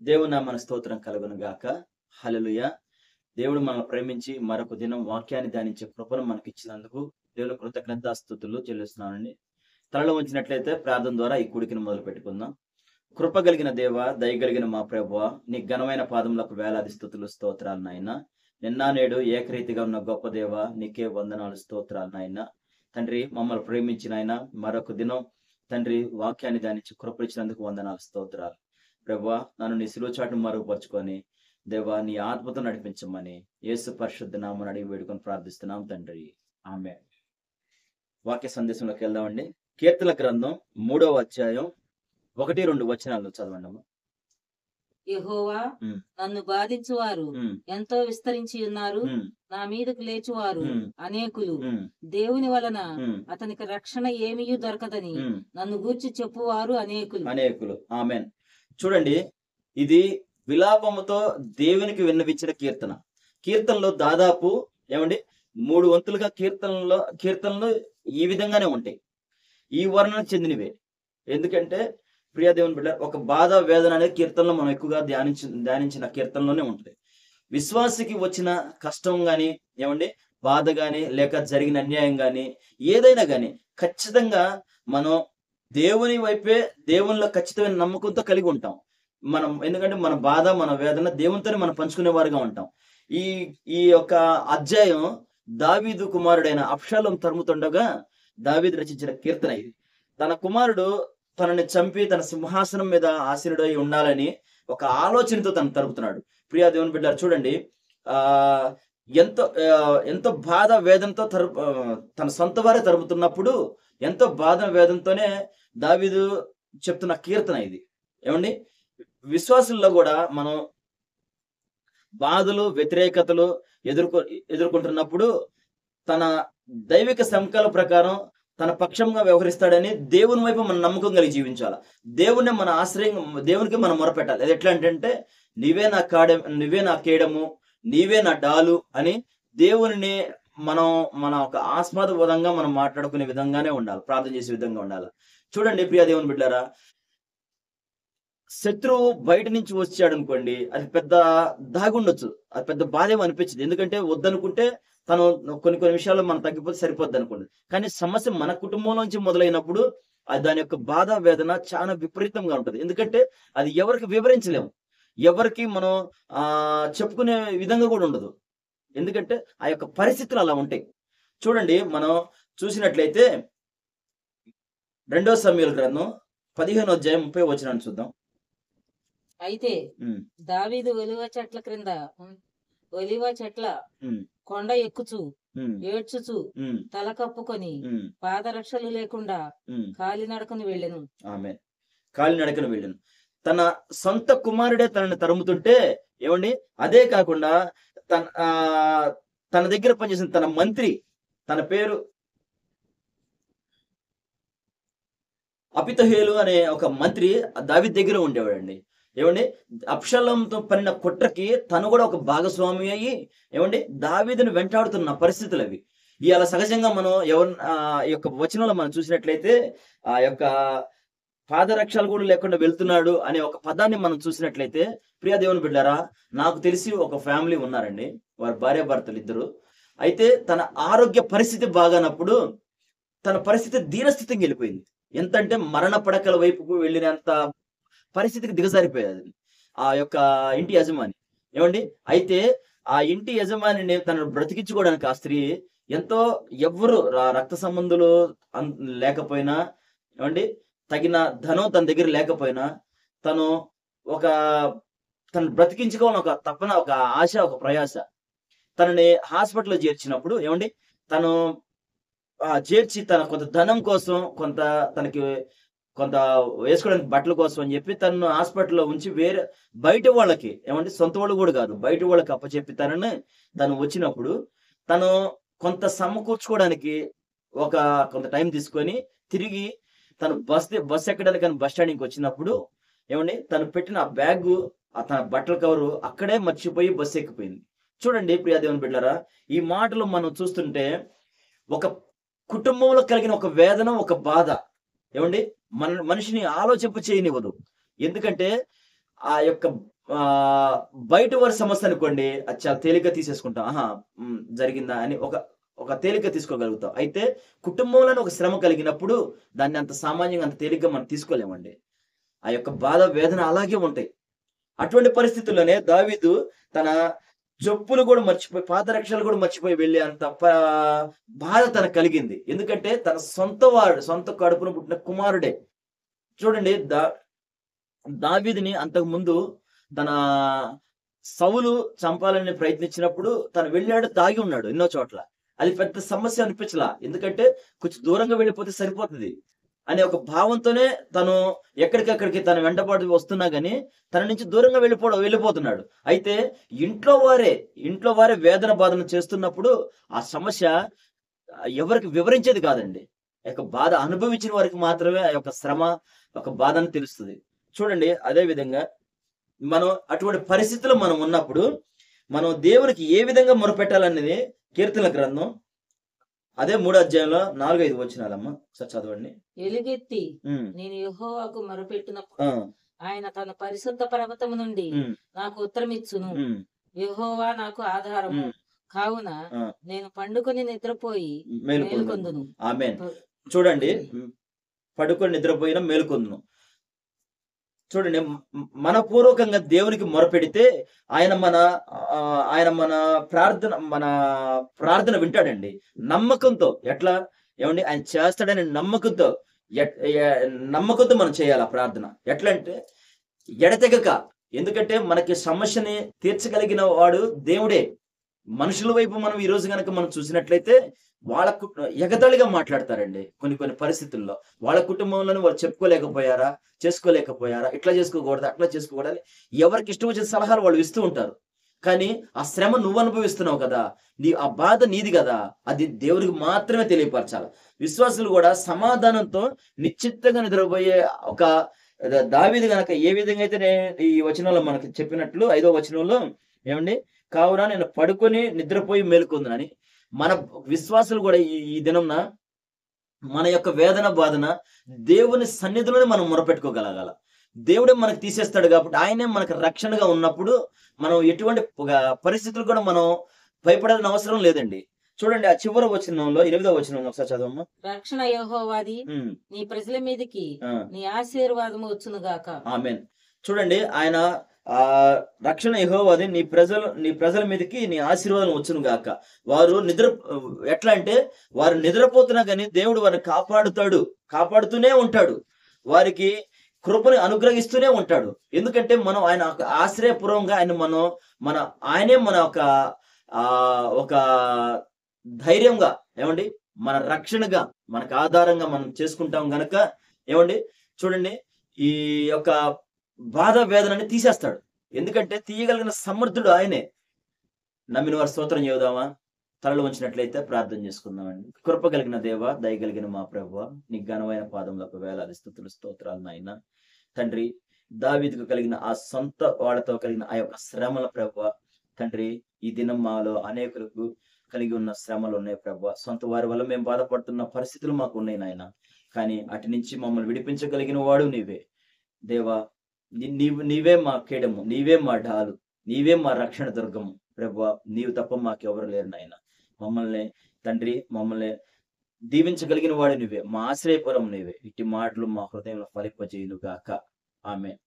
దేవుని నామన స్తోత్రం కలుగును గాక. హల్లెలూయా. దేవుడు మనల్ని ప్రేమించి మరొక దినం వాక్యాన్ని ధ్యానించే కృపను మనకిచ్చినందుకు దేవుని కృతజ్ఞతాస్తుతులు చెల్లిస్తున్నానండి. తలలో ఉంచినట్లయితే ప్రార్థన ద్వారా ఈ కూడికను మొదలు పెట్టుకుందాం. కృప కలిగిన దేవ, దయ కలిగిన మా ప్రభువా, నీ ఘనమైన పాదములకు వేలాది స్తుతులు స్తోత్రాలు నాయన. నిన్న నేడు ఏకరీతిగా ఉన్న గొప్ప దేవ, నీకే వందనాలు స్తోత్రాలు నాయన. తండ్రి, మమ్మల్ని ప్రేమించిన ఆయన మరొక దినం తండ్రి వాక్యాన్ని ధ్యానించి కృప వందనాలు స్తోత్రాలు. ప్రభువా, నన్ను నీ సిలువ చాటును మరుగుపరుచుకొని దేవా నీ ఆత్మతో నడిపించమని యేసు పరిశుద్ధ నామమున అడిగి వేడుకొని ప్రార్థిస్తున్నాం తండ్రి. ఆమేన్. వాక్య సందేశంలోకి వెళ్దామండి. కీర్తన గ్రంథం 3వ అధ్యాయం 1-2 వచనాలు చదవండి అమ్మా. యెహోవా, ఉమ్, నన్ను బాధించువారు ఉమ్, ఎంతో విస్తరించి ఉన్నారు. ఉమ్, నా మీదకు లేచువారు ఉమ్, అనేకులు. ఉమ్, దేవుని వలన ఉమ్, అతనికి రక్షణ ఏమీయూ దొరకదని ఉమ్. నన్ను గూర్చి చెప్పువారు అనేకులు. అనేకులు. ఆమేన్. చూడండి, ఇది విలాపముతో దేవునికి విన్నవించిన కీర్తన. కీర్తనలో దాదాపు ఏమండి 3 వంతులుగా కీర్తనలు ఈ విధంగానే ఉంటాయి. ఈ వర్ణనకు చెందినవే. ఎందుకంటే ప్రియ దేవుని బిడ్డ, ఒక బాధ వేదన అనే కీర్తనలో మనం ఎక్కువగా ధ్యానించిన కీర్తనలోనే ఉంటుంది. విశ్వాసికి వచ్చిన కష్టం గాని, ఏమండి బాధ గాని, లేక జరిగిన అన్యాయం గాని, ఏదైనా గాని ఖచ్చితంగా మనం దేవుని వైపే, దేవునిలో ఖచ్చితమైన నమ్మకంతో కలిగి ఉంటాం. ఎందుకంటే మన బాధ, మన వేదన దేవునితోనే మనం పంచుకునే వారుగా ఉంటాం. ఈ ఈ యొక్క అధ్యాయం దావీదు కుమారుడైన అబ్షాలోము తరుముతుండగా దావీదు రచించిన కీర్తన ఇది. తన కుమారుడు తనని చంపి తన సింహాసనం మీద ఆసీనుడై ఉండాలని ఒక ఆలోచనతో తను తరుపుతున్నాడు. ప్రియా దేవుని బిడ్డ, చూడండి, ఆ ఎంతో బాధ వేదనతో తన సొంత వారే తరుముతున్నప్పుడు ఎంతో బాధ వేదనతోనే దావీదు చెప్తున్న కీర్తన ఇది. ఏమండి, విశ్వాసుల్లో కూడా మనం బాధలు, వ్యతిరేకతలు ఎదుర్కొంటున్నప్పుడు తన దైవిక సంకల్ప ప్రకారం తన పక్షంగా వ్యవహరిస్తాడని దేవుని వైపు మనం నమ్మకం కలిగి జీవించాలి. దేవుణ్ణి మన ఆశ్రయం, దేవునికి మనం మొరపెట్టాలి. అది ఎట్లా అంటే, నీవే నా కేడము, నీవే నా డాలు అని దేవుని మనం మన ఒక ఆస్వాదబోధంగా మనం మాట్లాడుకునే విధంగానే ఉండాలి, ప్రార్థన చేసే విధంగా ఉండాలి. చూడండి ప్రియ దేవుని బిడ్డారా, శత్రువు బయట నుంచి వచ్చాడు అనుకోండి, అది పెద్ద దాగుండొచ్చు, అది పెద్ద బాధ అనిపించదు. ఎందుకంటే వద్దనుకుంటే తను కొన్ని విషయాల్లో మనం తగ్గిపోతే సరిపోద్ది అనుకోండి. కానీ సమస్య మన కుటుంబం నుంచి మొదలైనప్పుడు దాని యొక్క బాధ వేదన చాలా విపరీతంగా ఉంటుంది. ఎందుకంటే అది ఎవరికి వివరించలేము, ఎవరికి మనం చెప్పుకునే విధంగా కూడా ఉండదు. ఎందుకంటే ఆ యొక్క పరిస్థితులు అలా ఉంటాయి. చూడండి, మనం చూసినట్లయితే 2 సమూయేలు గ్రంథం 15వ అధ్యాయం 30వ వచనాన్ని చూద్దాం. అయితే ఉమ్, దావీదు ఒలివ చెట్ల ఉమ్, కొండ ఎక్కుచు ఉమ్, ఏడ్చుచు ఉమ్, తల కప్పుకొని ఉమ్, పాదరక్షలు లేకుండా ఉమ్. కాలినడకను వెళ్ళెను. ఆమె కాలినడకన వెళ్ళాను. తన సొంత కుమారుడే తనని తరుముతుంటే, ఏమండి, అదే కాకుండా తన దగ్గర పనిచేసిన తన మంత్రి, తన పేరు అబీతోఫెలు అనే ఒక మంత్రి దావీదు దగ్గర ఉండేవాడండి. ఏమండి, అబ్షాలోముతో పడిన కుట్రకి తను కూడా ఒక భాగస్వామి అయ్యి, ఏమండి, దావీదుని వెంటాడుతున్న పరిస్థితులు అవి. ఇవాళ సహజంగా మనం ఈ యొక్క వచనంలో మనం చూసినట్లయితే ఆ యొక్క పాదరక్షలు కూడా లేకుండా వెళ్తున్నాడు అనే ఒక పదాన్ని మనం చూసినట్లయితే, ప్రియ దేవుని బిడ్డారా, నాకు తెలిసి ఒక ఫ్యామిలీ ఉన్నారండి, వారి భార్యాభర్తలు ఇద్దరు. అయితే తన ఆరోగ్య పరిస్థితి బాగానప్పుడు తన పరిస్థితి దీనస్థితికి వెళ్ళిపోయింది. ఎంతంటే మరణ పడకల వైపుకు వెళ్ళినంత పరిస్థితికి దిగజారిపోయేది ఆ యొక్క ఇంటి యజమాని. ఏమండి, అయితే ఆ ఇంటి యజమానిని తనను బ్రతికించుకోవడానికి ఆ స్త్రీ ఎంతో, ఎవ్వరు రక్త సంబంధులు లేకపోయినా, ఏమండి, తగిన ధనం తన దగ్గర లేకపోయినా తను బ్రతికించుకోవాలని ఒక తపన, ఒక ఆశ, ఒక ప్రయాస. తనని హాస్పిటల్లో చేర్చినప్పుడు, ఏమండి, తను చేర్చి తన కొంత ధనం కోసం, తనకి కొంత వేసుకోవడానికి బట్టల కోసం అని చెప్పి తను హాస్పిటల్లో ఉంచి వేరే బయట వాళ్ళకి, ఏమంటే సొంత వాళ్ళు కూడా కాదు, బయట వాళ్ళకి అప్పచెప్పి తను వచ్చినప్పుడు తను కొంత సమకూర్చుకోవడానికి కొంత టైం తీసుకొని తిరిగి తను బస్ ఎక్కడానికి బస్ స్టాండ్కి వచ్చినప్పుడు, ఏమండి, తను పెట్టిన ఆ బ్యాగు, తన బట్టల కవరు అక్కడే మర్చిపోయి బస్సు ఎక్కిపోయింది. చూడండి ప్రియా దేవుని బిడ్డలారా, ఈ మాటలు మనం చూస్తుంటే ఒక కుటుంబంలో కలిగిన ఒక వేదన, ఒక బాధ, ఏమండి, మనిషిని ఆలోచింప చేయనివ్వదు. ఎందుకంటే ఆ యొక్క ఆ బయట వారి సమస్య అనుకోండి, అది చాలా తేలిగ్గా తీసేసుకుంటాం. ఆహా! జరిగిందా అని ఒక ఒక తేలిగ్గా తీసుకోగలుగుతాం. అయితే కుటుంబంలోనే ఒక శ్రమ కలిగినప్పుడు దాన్ని అంత సామాన్యంగా, అంత తేలిగ్గా మనం తీసుకోలేమండి. ఆ యొక్క బాధ, వేదన అలాగే ఉంటాయి. అటువంటి పరిస్థితుల్లోనే దావీదు తన చెప్పులు గూడా మర్చిపోయి, పాత రక్షలు గూడా మర్చిపోయి వెళ్ళే అంత బాధ తనకు కలిగింది. ఎందుకంటే తన సొంత కడుపున పుట్టిన కుమారుడే. చూడండి దావీదుని అంతకుముందు తన సౌలు చంపాలని ప్రయత్నించినప్పుడు తను వెళ్ళాడు, దాగి ఉన్నాడు ఎన్నో చోట్ల. అది పెద్ద సమస్య అనిపించలా. ఎందుకంటే కొంచెం దూరంగా వెళ్ళిపోతే సరిపోతది అనే ఒక భావంతోనే తను ఎక్కడికక్కడికి తను వెంటబడి వస్తున్నా గాని, తన నుంచి దూరంగా వెళ్ళిపోతున్నాడు. అయితే ఇంట్లో వారే వేదన బాధను చేస్తున్నప్పుడు ఆ సమస్య ఎవరికి వివరించేది కాదండి. ఆ యొక్క బాధ అనుభవించిన వారికి మాత్రమే ఆ యొక్క శ్రమ, ఒక బాధని తెలుస్తది. చూడండి అదే విధంగా మనం అటువంటి పరిస్థితిలో మనం ఉన్నప్పుడు, మనం దేవునికి ఏ విధంగా మొరపెట్టాలనేది కీర్తనల గ్రంథం అదే 3 అధ్యాయంలో 4, 5 వచనాలమ్మ. ఒకసారి చదవండి. ఎలుగెత్తి హ్మ్. నేను యెహోవాకు మొరపెట్టినప్పుడు ఆ! ఆయన తన పరిశుద్ధ పర్వతము నుండి హ్మ్. నాకు ఉత్తరమిచ్చును. హ్మ్. యెహోవా నాకు ఆధారము. హ్మ్. కావున ఆ! నేను పండుకొని నిద్రపోయి మేలుకొందును. మేలుకొందును. ఆమేన్. ప- చూడండి పడుకొని నిద్రపోయిన మేలుకొందును. చూడండి మనపూర్వకంగా దేవునికి మొరపెడితే ఆయన మన ఆయన ప్రార్థన వింటాడండి. నమ్మకంతో ఎట్లా? ఏవండీ ఆయన చేస్తాడనే నమ్మకంతో ఎట్ ఎ నమ్మకంతో మనం చేయాలి ఆ ప్రార్థన. ఎట్లంటే ఎడతెగక. ఎందుకంటే మనకి సమస్యని తీర్చగలిగిన వాడు దేవుడే. మనుషుల వైపు మనం ఈరోజు గనక మనం చూసినట్లయితే వాళ్ళ ఎగతాళిగా మాట్లాడతారండి కొన్ని కొన్ని పరిస్థితుల్లో. వాళ్ళ కుటుంబంలోనే వాళ్ళు చేసుకోలేకపోయారా? ఇట్లా చేసుకోకూడదా? అట్లా చేసుకోకూడదని ఎవరికి ఇష్టం వచ్చిన సలహాలు వాళ్ళు ఇస్తూ ఉంటారు. కానీ ఆ శ్రమ నువ్వు అనుభవిస్తున్నావు కదా! ఆ బాధ నీది గదా! అది దేవుడికి మాత్రమే తెలియపరచాల. విశ్వాసులు గూడా సమాధానంతో నిశ్చితంగా నిద్రపోయే ఒక దావీదు గనక ఏ విధంగా అయితే ఈ వచనంలో మనకి చెప్పినట్లు 5వ వచనంలో ఏమండి? కావున నేను పడుకొని నిద్రపోయి మేలుకొందునని. మన విశ్వాసులు గూడా ఈ ఈ దినంన మన యొక్క వేదన, బాధన దేవుని సన్నిధిలోనే మనం మొరపెట్టుకోగలగాల. దేవుడే మనకు తీసేస్తాడు గాబట్టి, ఆయనే మనకు రక్షణగా ఉన్నప్పుడు, మనం ఎటువంటి పరిస్థితులు కూడా మనం భయపడాల్సిన అవసరం లేదండి. చూడండి ఆ చివరి వచనంలో 8వ వచనం ఒకసారి చదవమ్మా. రక్షణ యెహోవాది. హ్మ్. నీ ప్రజల మీదికి ఆ! నీ ఆశీర్వాదము వచ్చును గాక. ఆమేన్. చూడండి ఆయన రక్షణ యెహోవాది. నీ ప్రజల మీదకి నీ ఆశీర్వాదం వచ్చును గాక. వారు ఎట్లా అంటే వారు నిద్రపోతున్నా గాని దేవుడు వారిని కాపాడుతూనే ఉంటాడు. వారికి కృపను అనుగ్రహిస్తూనే ఉంటాడు. ఎందుకంటే మనం ఆయన ఆశ్రయపురంగా ఆయనే మన ఒక ధైర్యంగా ఏమండి? మన రక్షణగా, మనకు ఆధారంగా మనం చేసుకుంటాం గనక ఏమండి? చూడండి ఈ యొక్క బాధ, వేదనని తీసేస్తాడు. ఎందుకంటే తీయగలిగిన సమర్థుడు ఆయనే. నమ్మిన వారు స్తోత్రం చెబుదామా? తలలు వంచినట్లయితే ప్రార్థన చేసుకుందామండి. కృప కలిగిన దేవా, దయ కలిగిన మా ప్రభువా, నీ ఘనమైన పాదములకు వేలాది స్తుతులు, స్తోత్రాలు నాయనా. తండ్రి దావీదుకు కలిగిన ఆ సొంత వాళ్ళతో కలిగిన ఆ యొక్క శ్రమల ప్రభువా, తండ్రి ఈ దినం మాలో అనేకులకు కలిగి ఉన్న శ్రమలు ఉన్నాయి ప్రభువా. సొంత వారి వల్ల మేము బాధపడుతున్న పరిస్థితులు మాకు ఉన్నాయి నాయన. కానీ అటు నుంచి మమ్మల్ని విడిపించగలిగిన వాడు నీవే. దేవా నీవే మా కేడము, నీవే మా ఢాలు, నీవే మా రక్షణ దుర్గము. ప్రభువా నీవు తప్ప మాకెవరు లేరు నాయన. మమ్మల్ని దీవించగలిగిన వాడు నువ్వే. మా ఆశ్రయపురం నీవే. ఇట్టి మాటలు మా హృదయంలో ఫలింపజేయును గాక. ఆమేన్.